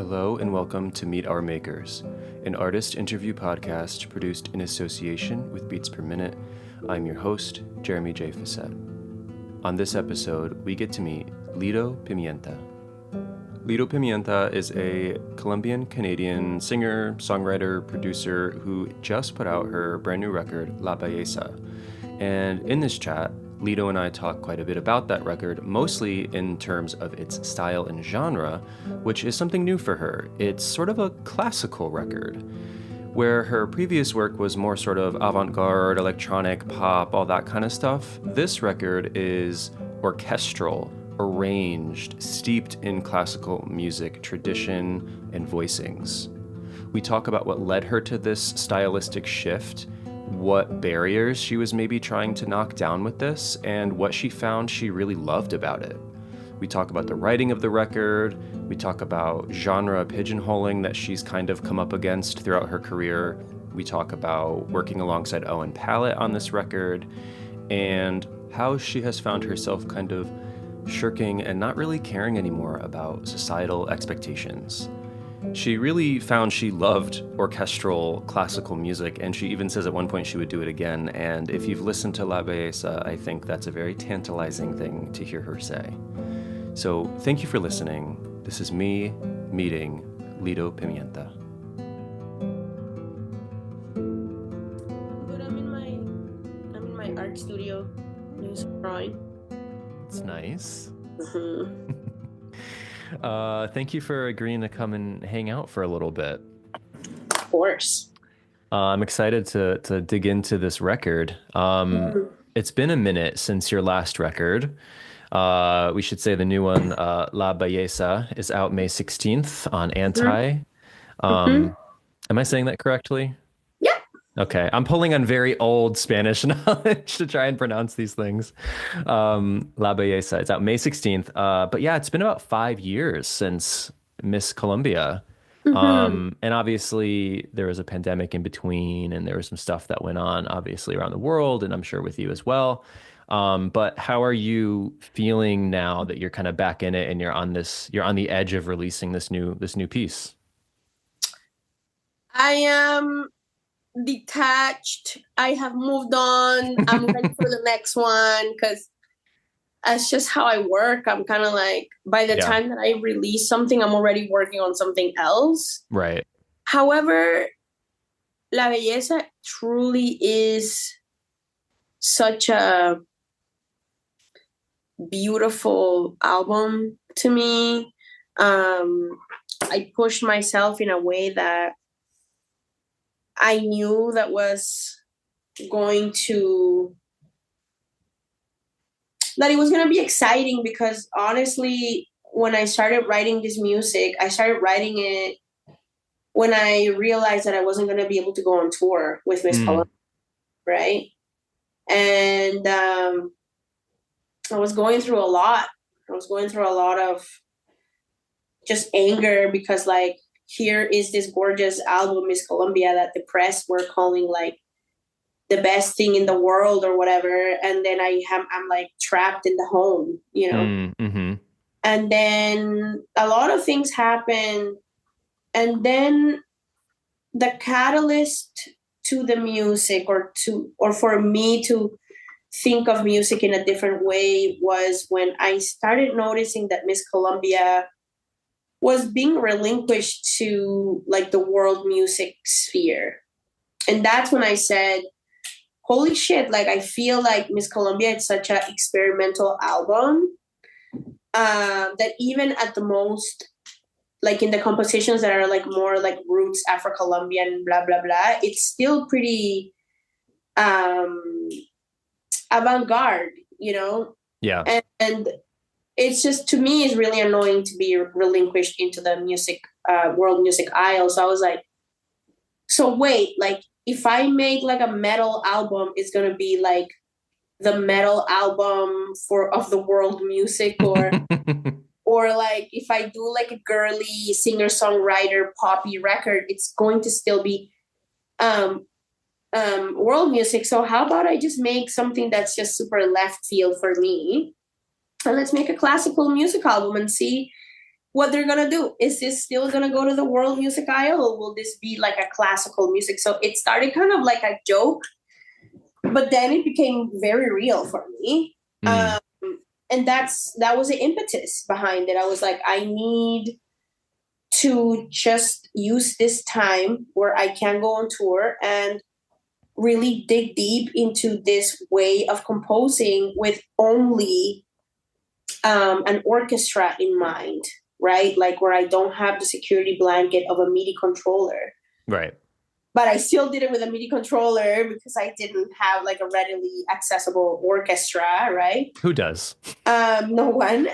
Hello and welcome to Meet Our Makers, an artist interview podcast produced in association with Beats Per Minute. I'm your host, Jeremy J. Facette. On this episode, we get to meet Lido Pimienta. Lido Pimienta is a Colombian-Canadian singer, songwriter, producer who just put out her brand new record, Belleza. And in this chat, Lido and I talk quite a bit about that record, mostly in terms of its style and genre, which is something new for her. It's sort of a classical record, where her previous work was more sort of avant-garde, electronic, pop, all that kind of stuff. This record is orchestral, arranged, steeped in classical music tradition and voicings. We talk about what led her to this stylistic shift, what barriers she was maybe trying to knock down with this, and what she found she really loved about it. We talk about the writing of the record, we talk about genre pigeonholing that she's kind of come up against throughout her career, we talk about working alongside Owen Pallett on this record, and how she has found herself kind of shirking and not really caring anymore about societal expectations. She really found she loved orchestral classical music, and she even says at one point she would do it again. And if you've listened to Belleza, I think that's a very tantalizing thing to hear her say. So thank you for listening. This is me meeting Lido Pimienta. But I'm in my art studio doing some drawing. It's nice. Mm-hmm. Thank you for agreeing to come and hang out for a little bit. Of course. I'm excited to dig into this record. It's been a minute since your last record. We should say the new one, Belleza, is out May 16th on Anti. Am I saying that correctly? Yeah. Okay, I'm pulling on very old Spanish knowledge to try and pronounce these things. Belleza, it's out May 16th. But yeah, it's been about 5 years since Miss Colombia. And obviously there was a pandemic in between, and there was some stuff that went on obviously around the world, and I'm sure with you as well. But how are you feeling now that you're kind of back in it and you're on the edge of releasing this new piece? I am detached. I have moved on. I'm ready for the next one because that's just how I work. I'm kind of like, by the time that I release something, I'm already working on something else. Right. However, Belleza truly is such a beautiful album to me. I pushed myself in a way that I knew that was going to, that it was going to be exciting, because honestly, when I started writing this music, I started writing it when I realized that I wasn't going to be able to go on tour with Miss Colombia, right? And I was going through a lot. I was going through a lot of just anger, because like, here is this gorgeous album, Miss Colombia, that the press were calling like the best thing in the world or whatever. And then I'm like trapped in the home, you know? Mm-hmm. And then a lot of things happen. And then the catalyst to the music, or for me to think of music in a different way, was when I started noticing that Miss Colombia was being relinquished to like the world music sphere. And that's when I said, holy shit, like I feel like Miss Colombia is such an experimental album that even at the most, like in the compositions that are like more like roots Afro-Colombian, blah, blah, blah, it's still pretty avant-garde, you know? Yeah. And it's just, to me, it's really annoying to be relinquished into the music, world music aisle. So I was like, so wait, like if I make like a metal album, it's going to be like the metal album of the world music, or or like if I do like a girly singer-songwriter poppy record, it's going to still be world music. So how about I just make something that's just super left field for me? And let's make a classical music album and see what they're going to do. Is this still going to go to the World Music Idol, or will this be like a classical music? So it started kind of like a joke, but then it became very real for me. And that was the impetus behind it. I was like, I need to just use this time where I can go on tour and really dig deep into this way of composing with only an orchestra in mind, right? Like where I don't have the security blanket of a MIDI controller. Right. But I still did it with a MIDI controller because I didn't have like a readily accessible orchestra, right? Who does? No one.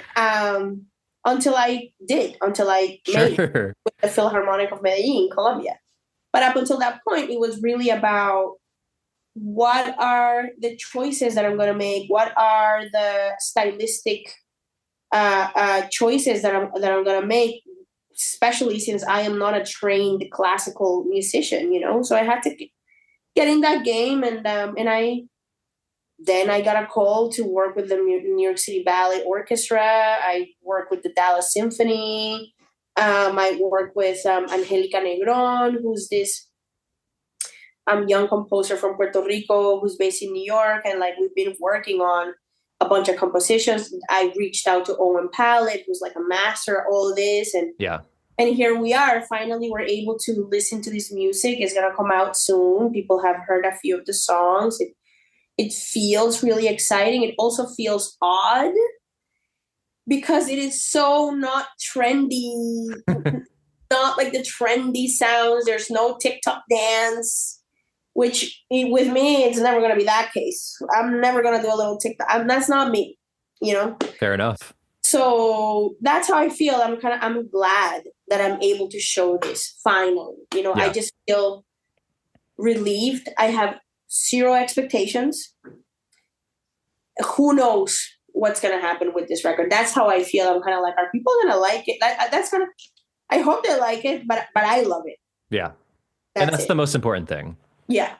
Until I made it with the Philharmonic of Medellin, Colombia. But up until that point, it was really about what are the choices that I'm going to make? What are the stylistic choices that I'm going to make? Especially since I am not a trained classical musician, so I had to get in that game, and I got a call to work with the New York City Ballet Orchestra. I worked with the Dallas Symphony. I worked with Angelica Negron, who's this young composer from Puerto Rico who's based in New York, and like we've been working on a bunch of compositions. I reached out to Owen Pallett, who's like a master at all of this. And here we are. Finally, we're able to listen to this music. It's going to come out soon. People have heard a few of the songs. It feels really exciting. It also feels odd because it is so not trendy, not like the trendy sounds. There's no TikTok dance. Which with me, it's never going to be that case. I'm never going to do a little TikTok. That's not me, Fair enough. So that's how I feel. I'm glad that I'm able to show this finally. I just feel relieved. I have zero expectations. Who knows what's going to happen with this record? That's how I feel. I'm kind of like, are people going to like it? I hope they like it, but I love it. Yeah. That's the most important thing. Yeah.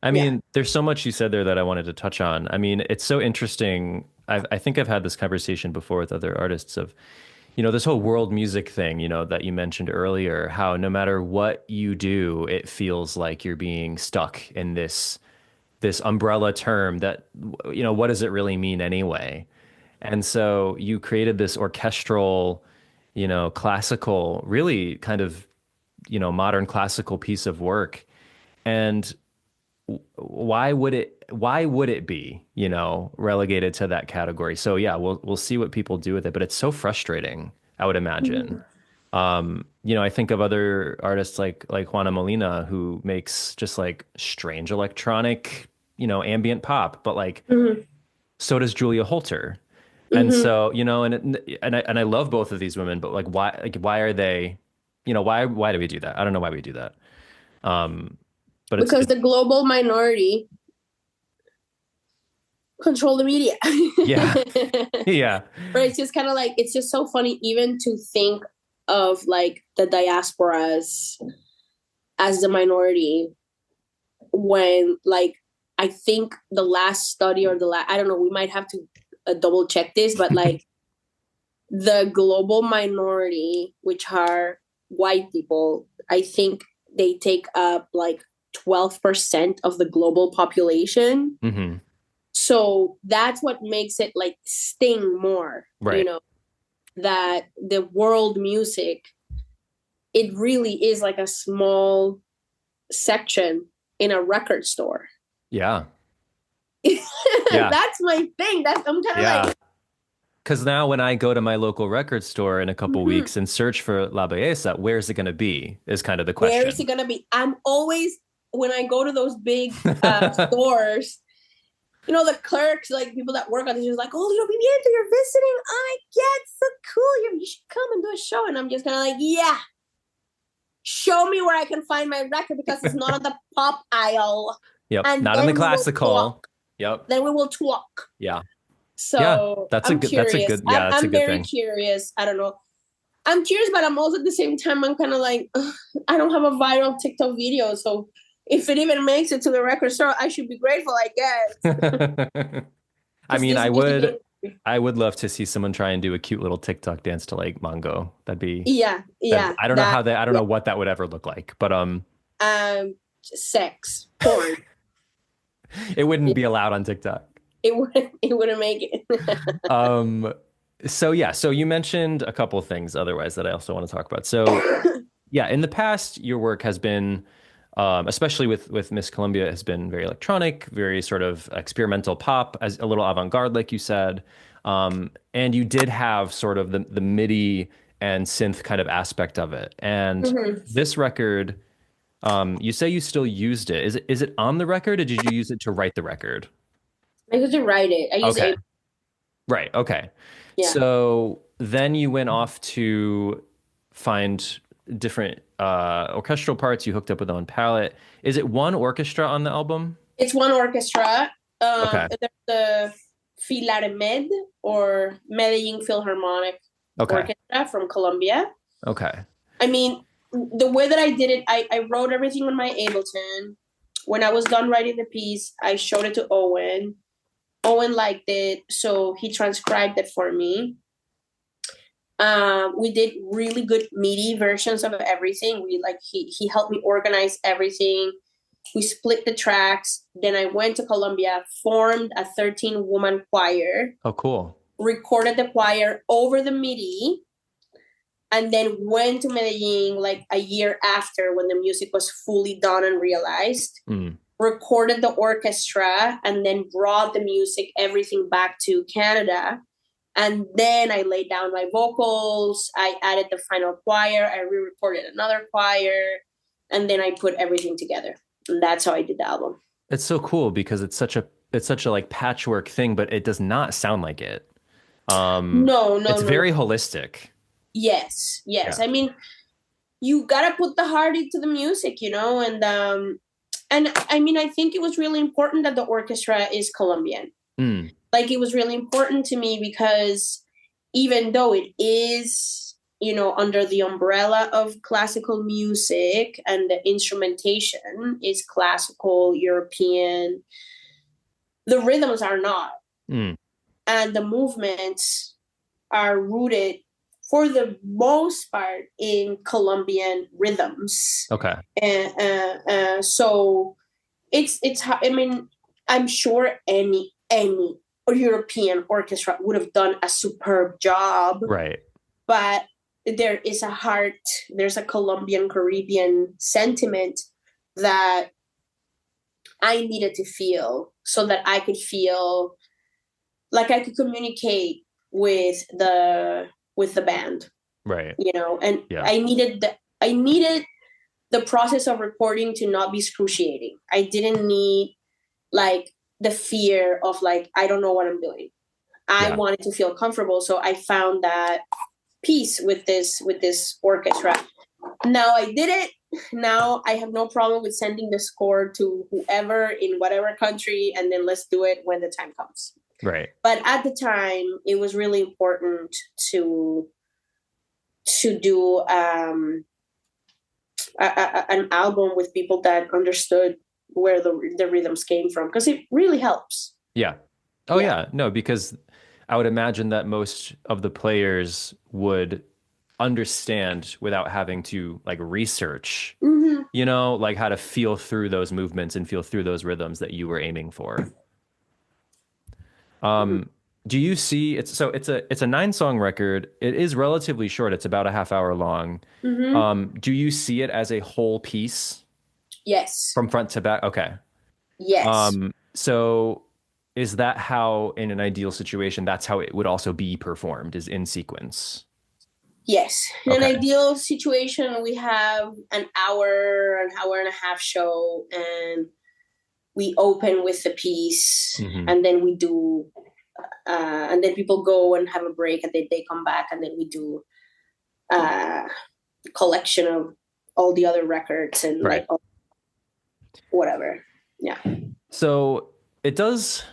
I mean, there's so much you said there that I wanted to touch on. I mean, it's so interesting. I think I've had this conversation before with other artists of, this whole world music thing, that you mentioned earlier, how no matter what you do, it feels like you're being stuck in this umbrella term that, what does it really mean anyway? And so you created this orchestral, classical, really kind of, modern classical piece of work. And why would it be, relegated to that category? So yeah, we'll see what people do with it, but it's so frustrating, I would imagine. I think of other artists like Juana Molina, who makes just like strange electronic, ambient pop, but like so does Julia Holter. And so, and I love both of these women, but like why are they, why do we do that? I don't know why we do that. But because the global minority control the media. Yeah. Yeah. But it's just kind of like, it's just so funny even to think of like the diasporas as the minority when like, I think the last study or I don't know, we might have to double check this, but like the global minority, which are white people, I think they take up like 12% of the global population. So that's what makes it like sting more, right? That the world music, it really is like a small section in a record store. Yeah. That's my thing. I'm kind of like, because now when I go to my local record store in a couple weeks and search for La Belleza, where's it going to be is kind of the question. Where is it going to be? I'm always, when I go to those big stores, the clerks, like people that work on these, like, oh, Lido Pimienta, you're visiting? Oh my God, so cool. You should come and do a show. And I'm just kind of like, yeah, show me where I can find my record because it's not on the pop aisle. Yep, and not in the classical. Yep. Then we will talk. Yeah. So that's a good thing. I'm very curious. I don't know. I'm curious, but I'm also at the same time, I'm kind of like, I don't have a viral TikTok video. So if it even makes it to the record store, I should be grateful, I guess. I mean, I would I would love to see someone try and do a cute little TikTok dance to like Mongo. Yeah, yeah, I don't know that, how I don't yeah. know what that would ever look like, but Sex, porn. it wouldn't Yeah, be allowed on TikTok. it wouldn't make it. Um, so yeah, so you mentioned a couple of things otherwise that I also want to talk about. So yeah, in the past, your work has been, especially with Miss Columbia, has been very electronic, very sort of experimental pop, as a little avant-garde, like you said. And you did have sort of the MIDI and synth kind of aspect of it. And Mhm. this record, you say you still used it. Is it on the record, or did you use it to write the record? I used to write it. I use Okay. a Right. Okay. Yeah. So then you went off to find different orchestral parts. You hooked up with Owen Pallett. Is it one orchestra on the album? It's one orchestra. Okay. There's the Filarmed or Medellin Philharmonic Okay. Orchestra from Colombia. Okay. I mean, the way that I did it, I wrote everything on my Ableton. When I was done writing the piece, I showed it to Owen. Owen liked it, so he transcribed it for me. We did really good MIDI versions of everything. He helped me organize everything. We split the tracks. Then I went to Colombia, formed a 13-woman choir, Oh, cool. recorded the choir over the MIDI, and then went to Medellin like a year after when the music was fully done and realized. Mm. Recorded the orchestra, and then brought the music, everything back to Canada. And then I laid down my vocals. I added the final choir. I re-recorded another choir, and then I put everything together. And that's how I did the album. It's so cool because it's such a like patchwork thing, but it does not sound like it. No, no, It's no, no. very holistic. Yes, yes. Yeah. I mean, you gotta put the heart into the music, and I mean, I think it was really important that the orchestra is Colombian. Mm. Like, it was really important to me because even though it is, under the umbrella of classical music and the instrumentation is classical, European, the rhythms are not. Mm. And the movements are rooted for the most part in Colombian rhythms. Okay. And so I mean, I'm sure any European orchestra would have done a superb job, Right. but there's a Colombian Caribbean sentiment that I needed to feel so that I could feel like I could communicate with the band, Right. and Yeah. I needed the process of recording to not be excruciating. I didn't need like the fear of like I don't know what I'm doing. I Yeah. wanted to feel comfortable, so I found that peace with this orchestra. Now I did it. Now I have no problem with sending the score to whoever in whatever country, and then let's do it when the time comes. Right. But at the time, it was really important to do an album with people that understood where the rhythms came from, because it really helps. Yeah. Oh Yeah. yeah. No, because I would imagine that most of the players would understand without having to like research, Mm-hmm. like how to feel through those movements and feel through those rhythms that you were aiming for. Mm-hmm. Do you see it's a 9 song record. It is relatively short. It's about a half hour long. Mm-hmm. Do you see it as a whole piece Yes. from front to back? Okay. Yes. So is that how, in an ideal situation, that's how it would also be performed, is in sequence? Yes. In an Okay. ideal situation, we have an hour and a half show, and we open with the piece, Hmm. and then we do, and then people go and have a break, and then they come back, and then we do a collection of all the other records and Right. like whatever. Yeah. So it does.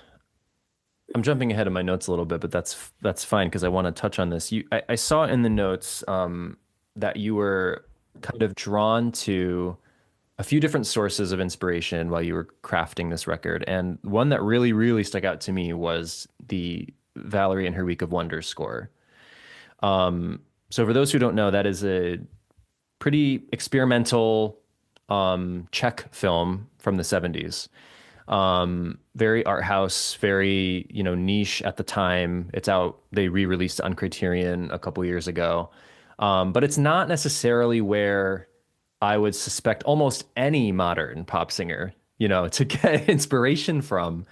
I'm jumping ahead of my notes a little bit, but that's fine because I want to touch on this. I saw in the notes that you were kind of drawn to a few different sources of inspiration while you were crafting this record, and one that really, really stuck out to me was the Valerie and Her Week of Wonder score. So for those who don't know, that is a pretty experimental Czech film from the 70s. Very art house, very, niche at the time. It's out, they re-released it on Criterion a couple years ago. But it's not necessarily where I would suspect almost any modern pop singer, to get inspiration from.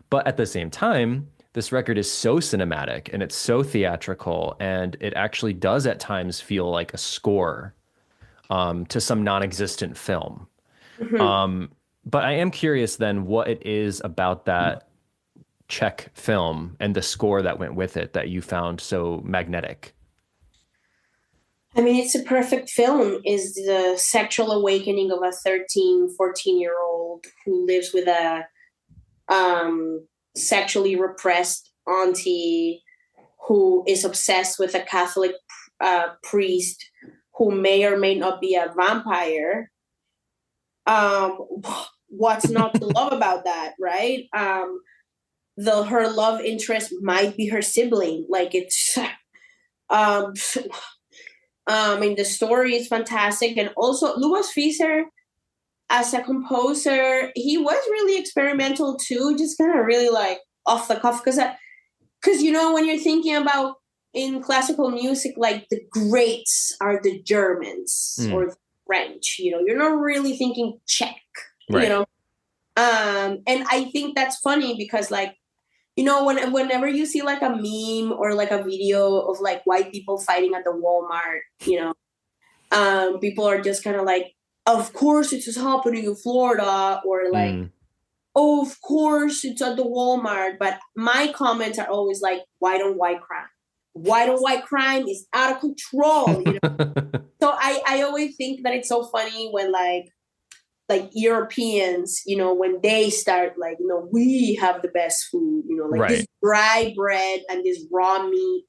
But at the same time, this record is so cinematic and it's so theatrical, and it actually does at times feel like a score to some non-existent film. Mhm. But I am curious then what it is about that Czech film and the score that went with it that you found so magnetic. I mean, it's a perfect film. Is the sexual awakening of a 13, 14-year-old who lives with a sexually repressed auntie who is obsessed with a Catholic priest who may or may not be a vampire. What's not to love about that, right? Her love interest might be her sibling. Like it's, and the story is fantastic, and also Louis Fischer as a composer, he was really experimental too, just kind of really like off the cuff because when you're thinking about in classical music, like the greats are the Germans or the French, you're not really thinking Czech, right. And I think that's funny because like, whenever you see like a meme or like a video of like white people fighting at the Walmart, people are just kind of like, of course it's just happening in Florida, or like, oh, of course it's at the Walmart. But my comments are always like, why don't white crime? Why don't white crime is out of control? So I always think that it's so funny when like Europeans, when they start like, we have the best food, like right. This dry bread and this raw meat,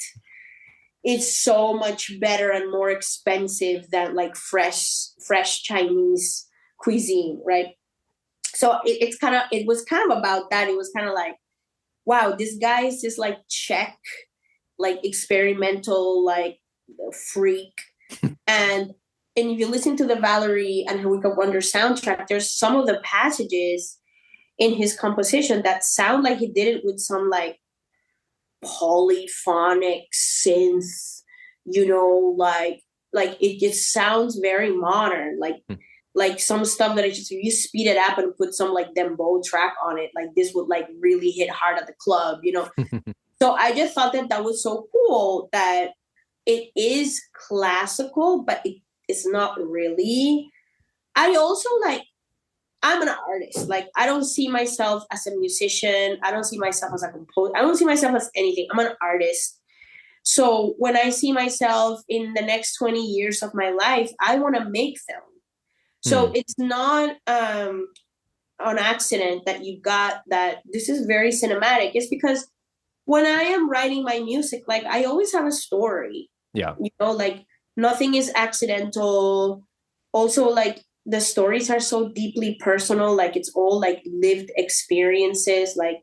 it's so much better and more expensive than like fresh Chinese cuisine, right? So it was kind of about that. It was kind of like, wow, this guy is just like Czech, like experimental, like freak. and if you listen to the Valerie and Her Week of Wonder soundtrack, there's some of the passages in his composition that sound like he did it with some like polyphonic synth, like it just sounds very modern, like some stuff that just if you speed it up and put some like dembow track on it, like this would like really hit hard at the club. So I just thought that was so cool that it is classical, but it's not really. I also like, I'm an artist. Like, I don't see myself as a musician. I don't see myself as a composer. I don't see myself as anything. I'm an artist. So when I see myself in the next 20 years of my life, I want to make film. So it's not an accident that you got that this is very cinematic. It's because when I am writing my music, like I always have a story. Yeah. Like nothing is accidental. Also, like the stories are so deeply personal. Like it's all like lived experiences. Like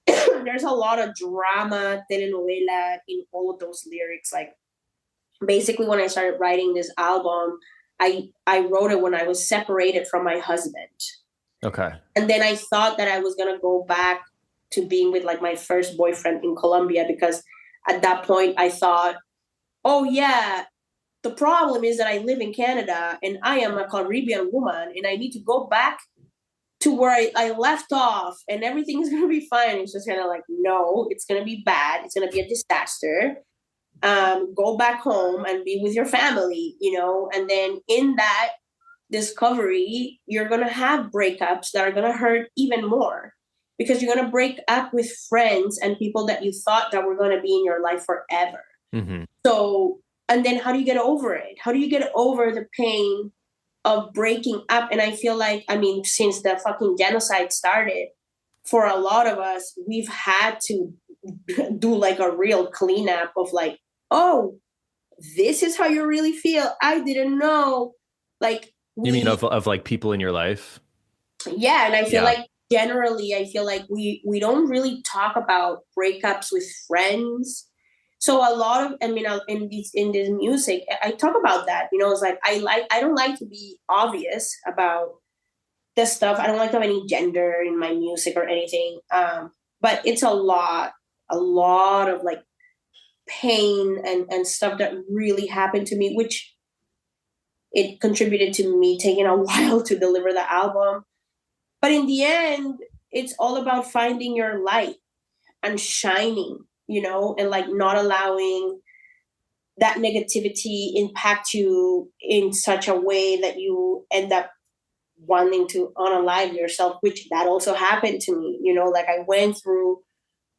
there's a lot of drama, telenovela in all of those lyrics. Like basically when I started writing this album, I wrote it when I was separated from my husband. Okay. And then I thought that I was going to go back to being with like my first boyfriend in Colombia, because at that point I thought, oh yeah, the problem is that I live in Canada and I am a Caribbean woman and I need to go back to where I left off and everything is going to be fine. It's just kind of like, no, it's going to be bad. It's going to be a disaster. Go back home and be with your family, and then in that discovery, you're going to have breakups that are going to hurt even more, because you're going to break up with friends and people that you thought that were going to be in your life forever. Mm-hmm. So, and then how do you get over it? How do you get over the pain of breaking up? And I feel like, I mean, since the fucking genocide started, for a lot of us, we've had to do like a real cleanup of like, oh, this is how you really feel. I didn't know. Like, you mean of like people in your life? Yeah. And I feel like generally, I feel like we don't really talk about breakups with friends. So a lot of, I mean, in this music, I talk about that. You know, it's like I don't like to be obvious about this stuff. I don't like to have any gender in my music or anything. But it's a lot of like pain and stuff that really happened to me, which it contributed to me taking a while to deliver the album. But in the end, it's all about finding your light and shining, you know, and like not allowing that negativity impact you in such a way that you end up wanting to unalive yourself, which that also happened to me. You know, like I went through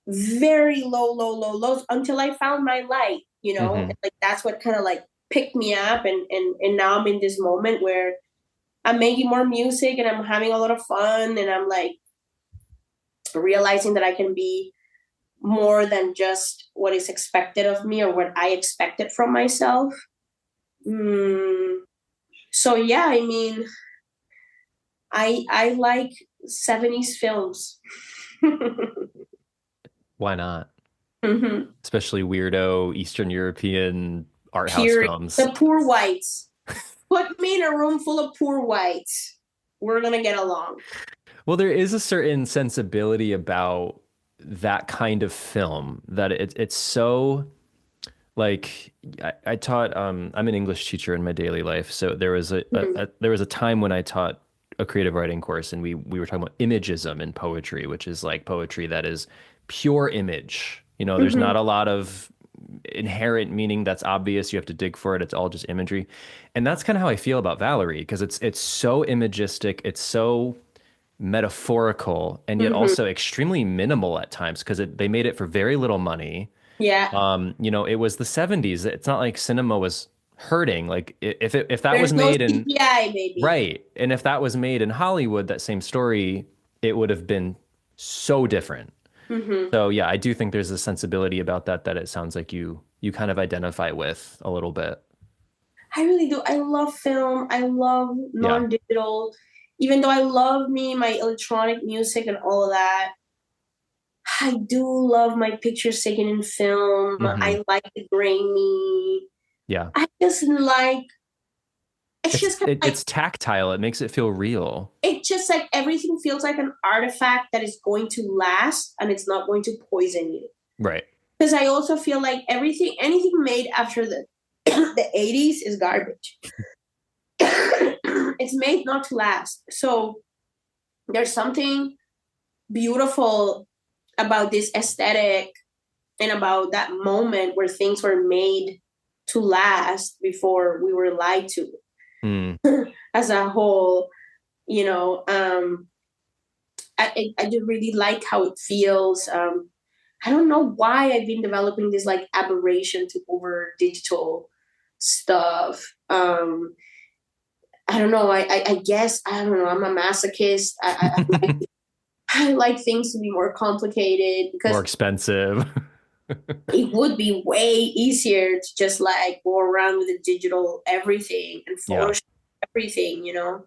very lows until I found my light, you know, and like that's what kind of like picked me up. And now I'm in this moment where I'm making more music and I'm having a lot of fun, and I'm like realizing that I can be more than just what is expected of me or what I expected from myself. So yeah, I mean, I like 70s films. Why not? Mm-hmm. Especially weirdo Eastern European art house films. The poor whites. Put me in a room full of poor whites. We're gonna get along. Well, there is a certain sensibility about that kind of film that it's so like I taught I'm an English teacher in my daily life, so there was there was a time when I taught a creative writing course, and we were talking about imagism in poetry, which is like poetry that is pure image. You know, there's not a lot of inherent meaning that's obvious. You have to dig for it. It's all just imagery. And that's kind of how I feel about Valerie, because it's so imagistic, it's so metaphorical, and yet also extremely minimal at times, because they made it for very little money. Yeah. You know, it was the 70s. It's not like cinema was hurting. Like if that There's was no made in CGI, baby. right, and if that was made in Hollywood, that same story, it would have been so different. So yeah, I do think there's a sensibility about that it sounds like you kind of identify with a little bit. I really do. I love film. I love Yeah. non-digital. Even though I love my electronic music and all of that, I do love my pictures taken in film. Hmm. I like the grainy. Yeah. I just like it's It's just kind of like it's tactile. It makes it feel real. it just like everything feels like an artifact that is going to last and it's not going to poison you. Right. Because I also feel like anything made after the the 80s is garbage. It's made not to last. So there's something beautiful about this aesthetic and about that moment where things were made to last before we were lied to. Mm. As a whole, you know, I do really like how it feels. I don't know why I've been developing this like aberration to over digital stuff. I don't know. I guess I don't know. I'm a masochist. I like things to be more complicated because More expensive. it would be way easier to just like go around with the digital everything and Yeah. Photoshop everything, you know.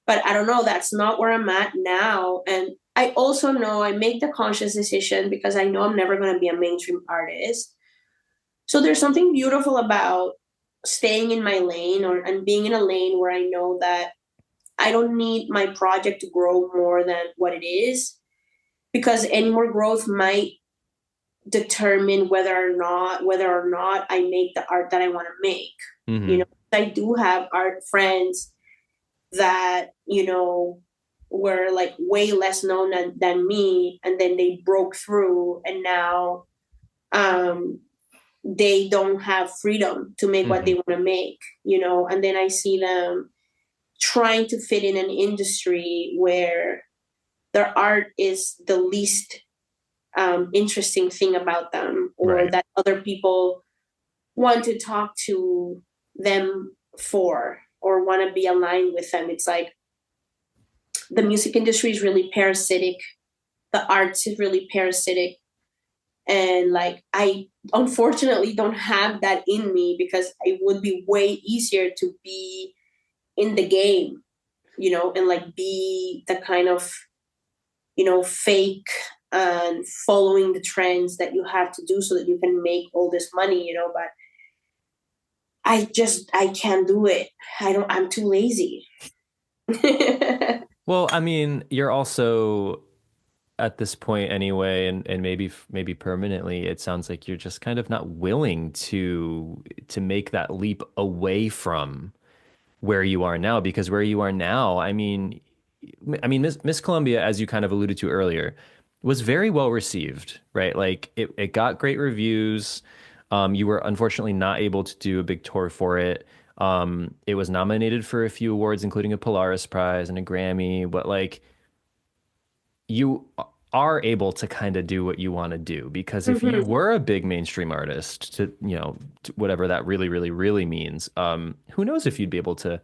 But I don't know. That's not where I'm at now, and I also know I make the conscious decision because I know I'm never going to be a mainstream artist. So there's something beautiful about staying in my lane and being in a lane where I know that I don't need my project to grow more than what it is, because any more growth might determine whether or not I make the art that I want to make. You Hmm. know, I do have art friends that, you know, were like way less known than me, and then they broke through, and now um they don't have freedom to make what they Hmm. want to make, you know, and then I see them trying to fit in an industry where their art is the least interesting thing about them, or Right. that other people want to talk to them for or want to be aligned with them. It's like the music industry is really parasitic, the arts is really parasitic, and like I unfortunately don't have that in me, because it would be way easier to be in the game, you know, and like be the kind of fake and following the trends that you have to do so that you can make all this money, but I can't do it. I'm too lazy. Well, I mean, you're also at this point anyway, and maybe permanently, it sounds like you're just kind of not willing to make that leap away from where you are now, because where you are now, I mean, Miss Columbia, as you kind of alluded to earlier, was very well received, right? Like it got great reviews. You were unfortunately not able to do a big tour for it. It was nominated for a few awards, including a Polaris Prize and a Grammy, but like you are able to kind of do what you want to do, because if you were a big mainstream artist to whatever that really, really, really means, who knows if you'd be able to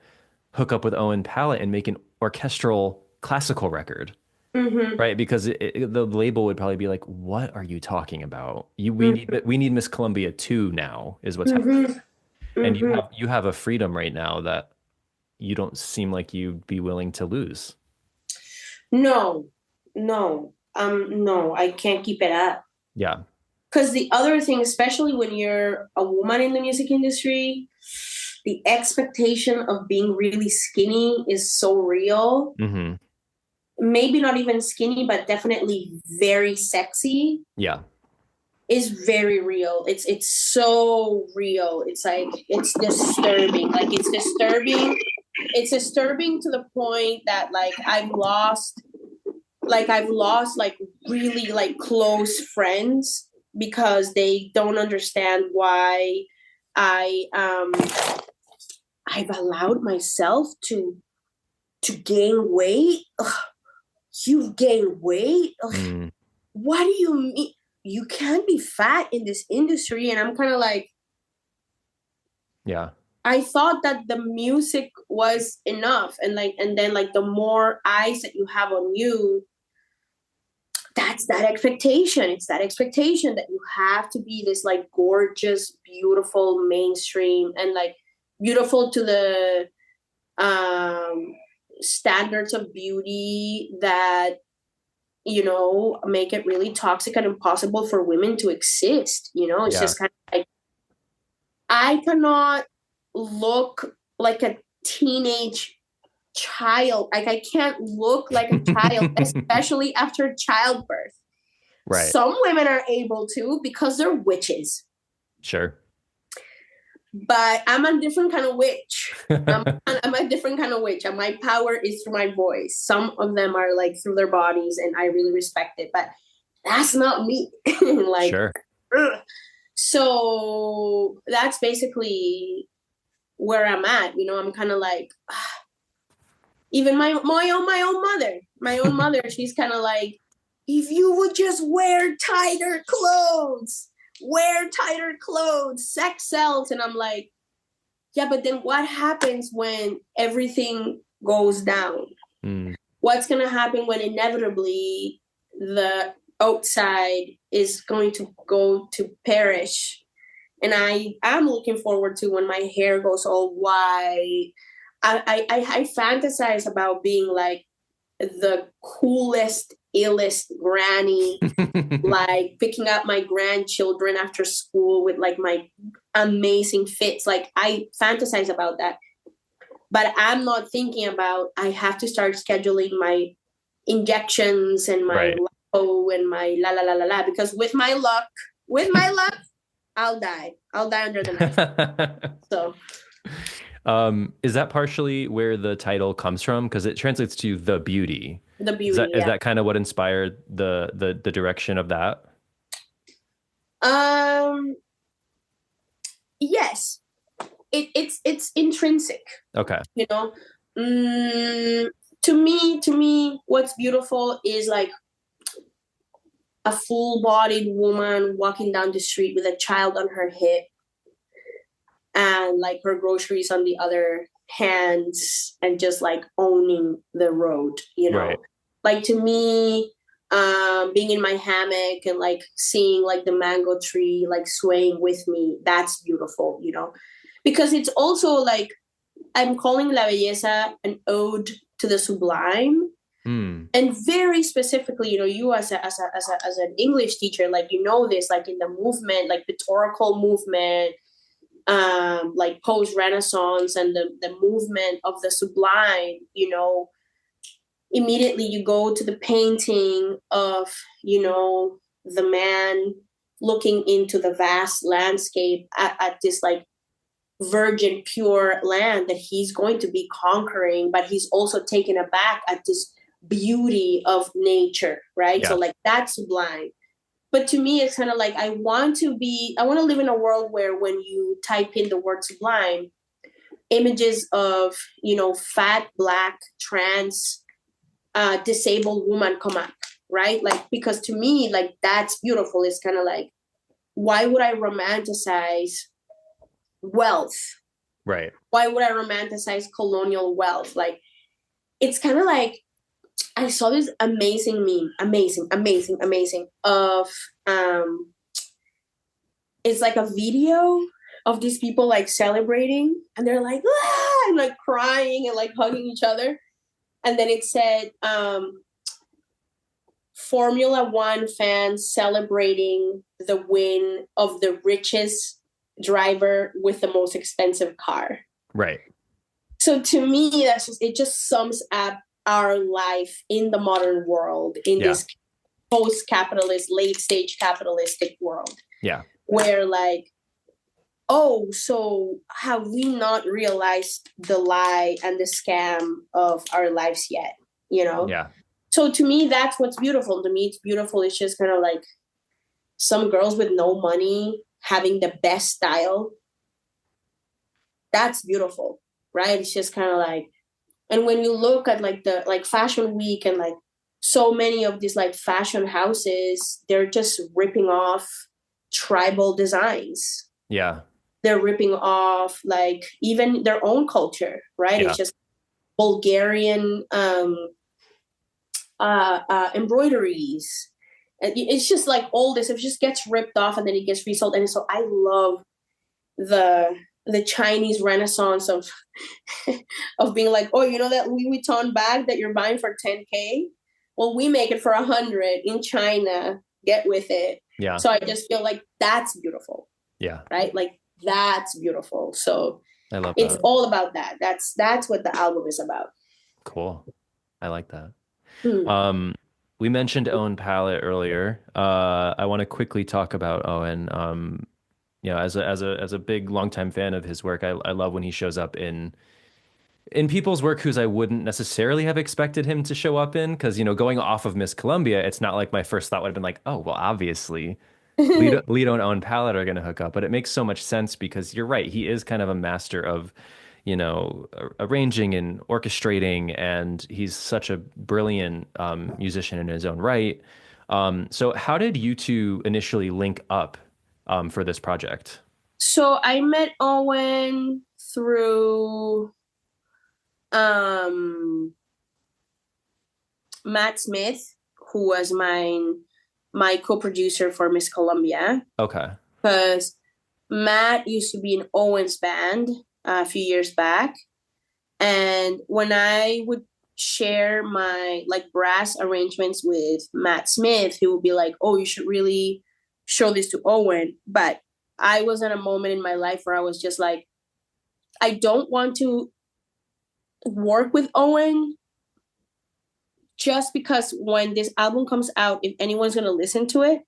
hook up with Owen Pallett and make an orchestral classical record, right? Because the label would probably be like, "What are you talking about? We need Miss Columbia 2 now," is what's happening. And you have a freedom right now that you don't seem like you'd be willing to lose. No, no, I can't keep it up. Yeah. Because the other thing, especially when you're a woman in the music industry, the expectation of being really skinny is so real. Mm-hmm. Maybe not even skinny, but definitely very sexy. Yeah. Is very real. It's so real. It's like, it's disturbing. Like, it's disturbing. It's disturbing to the point that like I've lost like really like close friends because they don't understand why I've allowed myself to gain weight. Ugh, you've gained weight? Ugh, what do you mean? You can't be fat in this industry. And I'm kind of like, yeah, I thought that the music was enough. And then like the more eyes that you have on you, that's that expectation. It's that expectation that you have to be this like gorgeous, beautiful, mainstream, and like beautiful to the standards of beauty that, make it really toxic and impossible for women to exist. It's just kind of like, I cannot look like a teenage child. Like, I can't look like a child, especially after childbirth. right. Some women are able to because they're witches. Sure. But I'm a different kind of witch. I'm a different kind of witch, and my power is through my voice. Some of them are like through their bodies, and I really respect it. But that's not me. Like, sure. Ugh. So that's basically where I'm at. I'm kind of like, even my own mother. She's kind of like, if you would just wear tighter clothes, sex sells. And I'm like, yeah, but then what happens when everything goes down? What's going to happen when inevitably the outside is going to go to perish? And I'm looking forward to when my hair goes all white. I fantasize about being like the coolest, illest granny, like picking up my grandchildren after school with like my amazing fits. Like, I fantasize about that. But I'm not thinking about, I have to start scheduling my injections and my lipo and my la la la la la, because with my luck, I'll die under the knife. So is that partially where the title comes from? Because it translates to the beauty. The beauty. Is that kind of what inspired the direction of that? Yes. It's intrinsic. Okay. To me, what's beautiful is like a full-bodied woman walking down the street with a child on her hip and like her groceries on the other hand, and just like owning the road, Right. Like, to me, being in my hammock and like seeing like the mango tree like swaying with me, that's beautiful, because it's also like, I'm calling La Belleza an ode to the sublime, Mm. And very specifically, you as an English teacher, like, this, like in the movement, like rhetorical movement, like post-Renaissance and the movement of the sublime, immediately you go to the painting of, the man looking into the vast landscape at this like virgin, pure land that he's going to be conquering, but he's also taken aback at this beauty of nature, right? Yeah. So like that's sublime. But to me, it's kind of like I want to live in a world where when you type in the word sublime, images of, fat, black, trans, disabled woman come up, right? Like, because to me, like, that's beautiful. It's kind of like, why would I romanticize wealth? Right. Why would I romanticize colonial wealth? Like, it's kind of like, I saw this amazing meme, amazing, of, it's like a video of these people like celebrating, and they're like, ah! And like crying and like hugging each other. And then it said, Formula One fans celebrating the win of the richest driver with the most expensive car. Right. So to me, it just sums up our life in the modern world, in this post-capitalist, late-stage capitalistic world. Yeah. Where like, oh, so have we not realized the lie and the scam of our lives yet? Yeah. So to me, that's what's beautiful. To me, it's beautiful. It's just kind of like some girls with no money having the best style. That's beautiful, right? It's just kind of like, and when you look at like the like Fashion Week and like so many of these like fashion houses, they're just ripping off tribal designs. Yeah. They're ripping off like even their own culture, right? Yeah. It's just Bulgarian embroideries. It's just like all this, it just gets ripped off and then it gets resold. And so I love the Chinese renaissance of of being like, oh, that Louis Vuitton bag that you're buying for 10K? Well, we make it for 100 in China. Get with it. Yeah. So I just feel like that's beautiful. Yeah. Right? Like that's beautiful. So I love it's that. all about that. That's what the album is about. Cool. I like that. Hmm. We mentioned Owen Pallett earlier. I want to quickly talk about Owen. As a big longtime fan of his work, I love when he shows up in people's work whose I wouldn't necessarily have expected him to show up in. Because, going off of Miss Columbia, it's not like my first thought would have been like, oh, well, obviously Lido and Owen Pallett are going to hook up. But it makes so much sense because you're right. He is kind of a master of, arranging and orchestrating, and he's such a brilliant musician in his own right. So how did you two initially link up for this project? So I met Owen through Matt Smith, who was my co-producer for Miss Columbia. Okay. Because Matt used to be in Owen's band a few years back. And when I would share my like brass arrangements with Matt Smith, he would be like, oh, you should really show this to Owen. But I was at a moment in my life where I was just like, I don't want to work with Owen just because when this album comes out, if anyone's going to listen to it,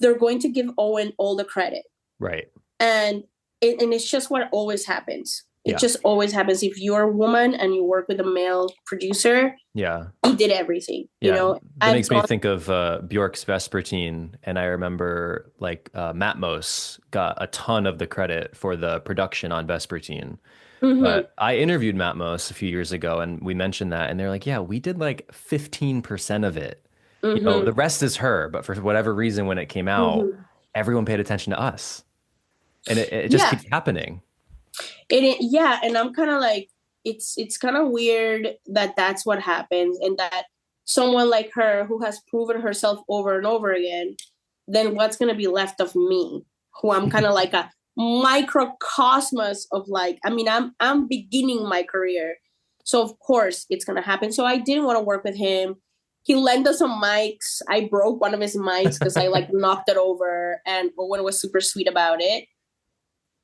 they're going to give Owen all the credit. Right. And it's just what always happens. It just always happens. If you're a woman and you work with a male producer, he did everything. That makes me think of Bjork's Vespertine, and I remember like Matmos got a ton of the credit for the production on Vespertine. Mm-hmm. But I interviewed Matmos a few years ago, and we mentioned that, and they're like, "Yeah, we did like 15% of it. Mm-hmm. The rest is her." But for whatever reason, when it came out, everyone paid attention to us, and it just keeps happening. And I'm kind of like, it's kind of weird that that's what happens, and that someone like her who has proven herself over and over again, then what's going to be left of me, who I'm kind of like a microcosmos of like, I mean, I'm beginning my career. So of course it's going to happen. So I didn't want to work with him. He lent us some mics. I broke one of his mics because I like knocked it over, and Owen was super sweet about it.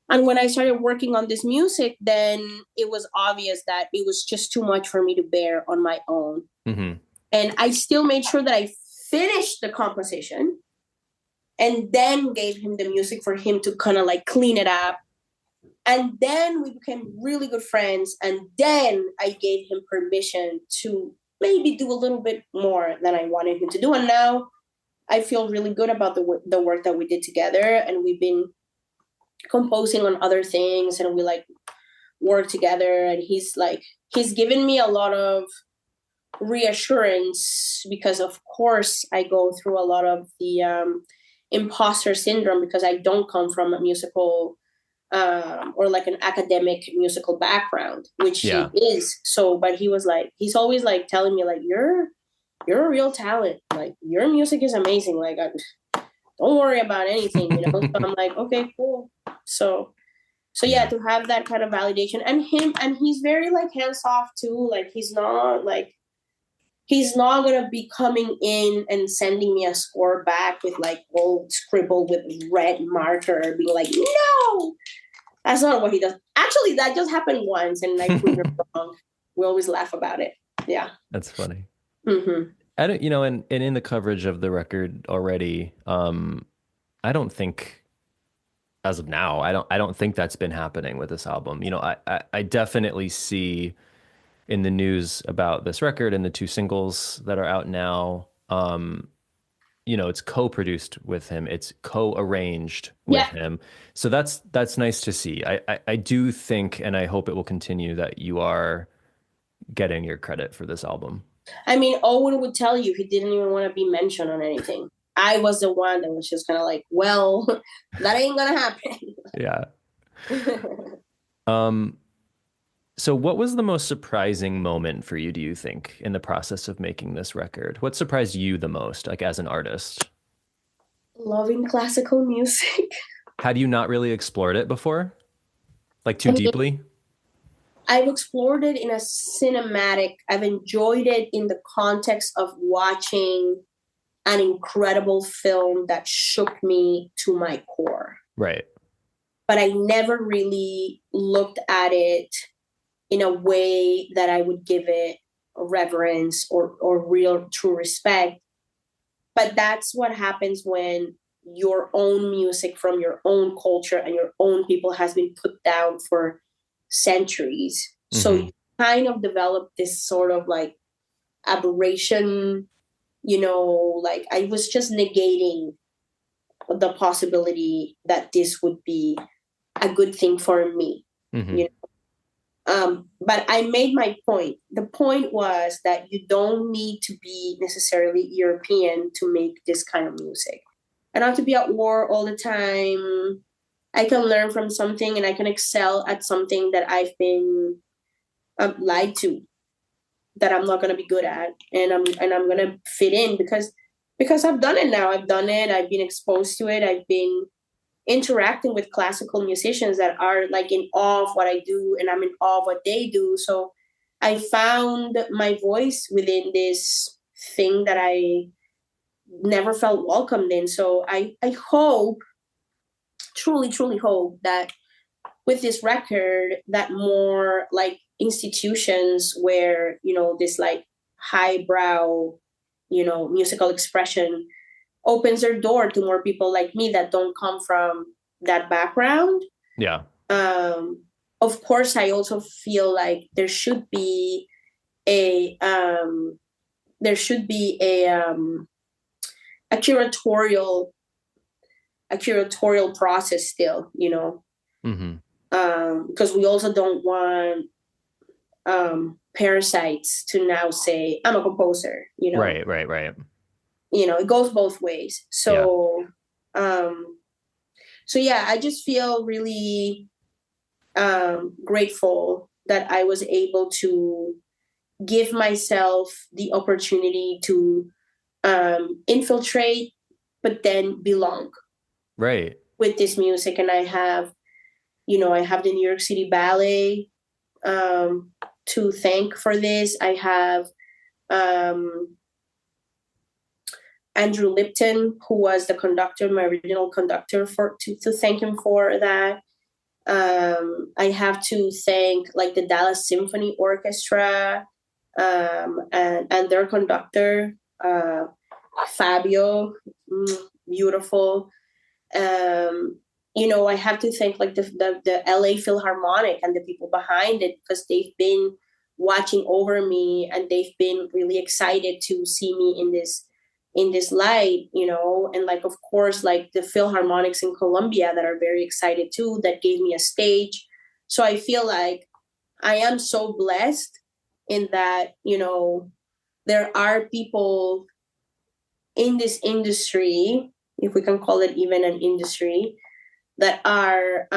And when I started working on this music, then it was obvious that it was just too much for me to bear on my own. Mm-hmm. And I still made sure that I finished the composition and then gave him the music for him to kind of like clean it up. And then we became really good friends. And then I gave him permission to maybe do a little bit more than I wanted him to do. And now I feel really good about the work that we did together. And we've been composing on other things, and we like work together. And he's given me a lot of reassurance, because of course I go through a lot of the imposter syndrome, because I don't come from a musical or like an academic musical background, which he is. So, but he's always like telling me like, you're a real talent. Like your music is amazing. Like, don't worry about anything, you know? So I'm like, okay, cool. So yeah, to have that kind of validation, and he's very like hands off too. Like he's not gonna be coming in and sending me a score back with like old scribble with red marker, being like, no, that's not what he does. Actually, that just happened once, and I proved it wrong. We always laugh about it. Yeah, that's funny. Mm-hmm. I don't, and in the coverage of the record already, I don't think, as of now, I don't think that's been happening with this album. I definitely see in the news about this record and the two singles that are out now, it's co-produced with him. It's co-arranged with him. So that's nice to see. I do think, and I hope it will continue, that you are getting your credit for this album. I mean, Owen would tell you he didn't even want to be mentioned on anything. I was the one that was just kind of like, well, that ain't gonna happen. Yeah. So what was the most surprising moment for you, do you think, in the process of making this record? What surprised you the most, like as an artist? Loving classical music. Had you not really explored it before? Like too deeply? I've explored it in a cinematic. I've enjoyed it in the context of watching an incredible film that shook me to my core. Right. But I never really looked at it in a way that I would give it reverence or real true respect. But that's what happens when your own music from your own culture and your own people has been put down for centuries. Mm-hmm. So you kind of develop this sort of like aberration, like I was just negating the possibility that this would be a good thing for me. Mm-hmm. But I made my point. The point was that you don't need to be necessarily European to make this kind of music. I don't have to be at war all the time. I can learn from something, and I can excel at something that I've been lied to, that I'm not going to be good at, and I'm going to fit in because I've done it now. I've done it. I've been exposed to it. I've been interacting with classical musicians that are like in awe of what I do, and I'm in awe of what they do. So I found my voice within this thing that I never felt welcomed in. So I hope, truly hope, that with this record, that more like institutions where, this like highbrow, musical expression opens their door to more people like me that don't come from that background. Yeah. Of course, I also feel like there should be a curatorial process still, Mm-hmm. Because we also don't want parasites to now say, I'm a composer, Right. It goes both ways. So, yeah, I just feel really grateful that I was able to give myself the opportunity to infiltrate, but then belong. Right. With this music. And I have the New York City Ballet to thank for this. I have Andrew Lipton, who was the conductor, my original conductor, to thank him for that. I have to thank like the Dallas Symphony Orchestra and their conductor, Fabio, beautiful. I have to thank like the LA Philharmonic and the people behind it, because they've been watching over me and they've been really excited to see me in this light, and like, of course, like the Philharmonics in Colombia that are very excited too, that gave me a stage. So I feel like I am so blessed in that, there are people in this industry, if we can call it even an industry, that are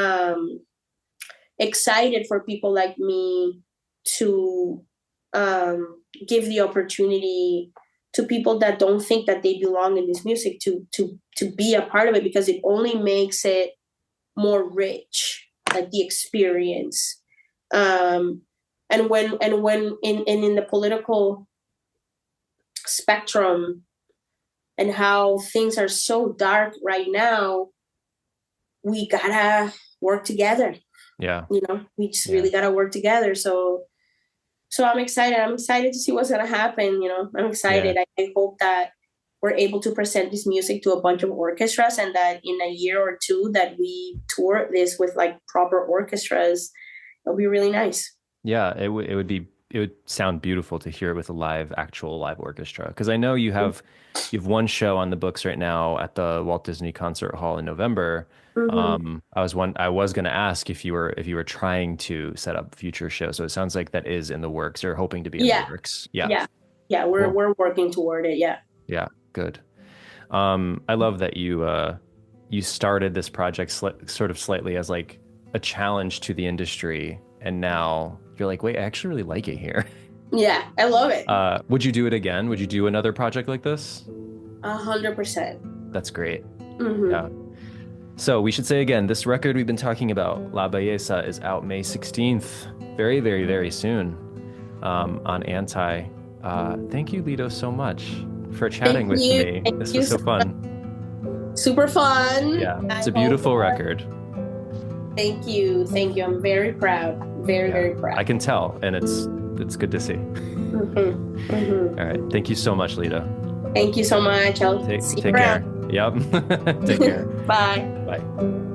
excited for people like me to give the opportunity to people that don't think that they belong in this music to be a part of it, because it only makes it more rich, like the experience. And when in the political spectrum and how things are so dark right now, we gotta work together. Yeah. We just really gotta work together. So I'm excited. I'm excited to see what's gonna happen. I'm excited. Yeah. I hope that we're able to present this music to a bunch of orchestras, and that in a year or two that we tour this with like proper orchestras. It'll be really nice. Yeah, it would sound beautiful to hear it with a actual live orchestra. Because I know you have one show on the books right now at the Walt Disney Concert Hall in November. Mm-hmm. I was going to ask if you were trying to set up future shows. So it sounds like that is in the works, or hoping to be in the works. Yeah. We're working toward it. Yeah. Yeah. Good. I love that you started this project sort of slightly as like a challenge to the industry, and now you're like, wait, I actually really like it here. Yeah, I love it. Would you do it again? Would you do another project like this? 100%. That's great. Mm-hmm. Yeah. So we should say again, this record we've been talking about, La Belleza, is out May 16th, very, very, very soon, on Anti. Thank you, Lido, so much for chatting with me. This was so fun. Super fun. Yeah, it's a beautiful record. Thank you. I'm very proud. Very proud. I can tell, and it's good to see. Mm-hmm. Mm-hmm. All right. Thank you so much, Lido. Thank you so much. I'll see you around. Take care. Yep. Take care. Bye. Bye.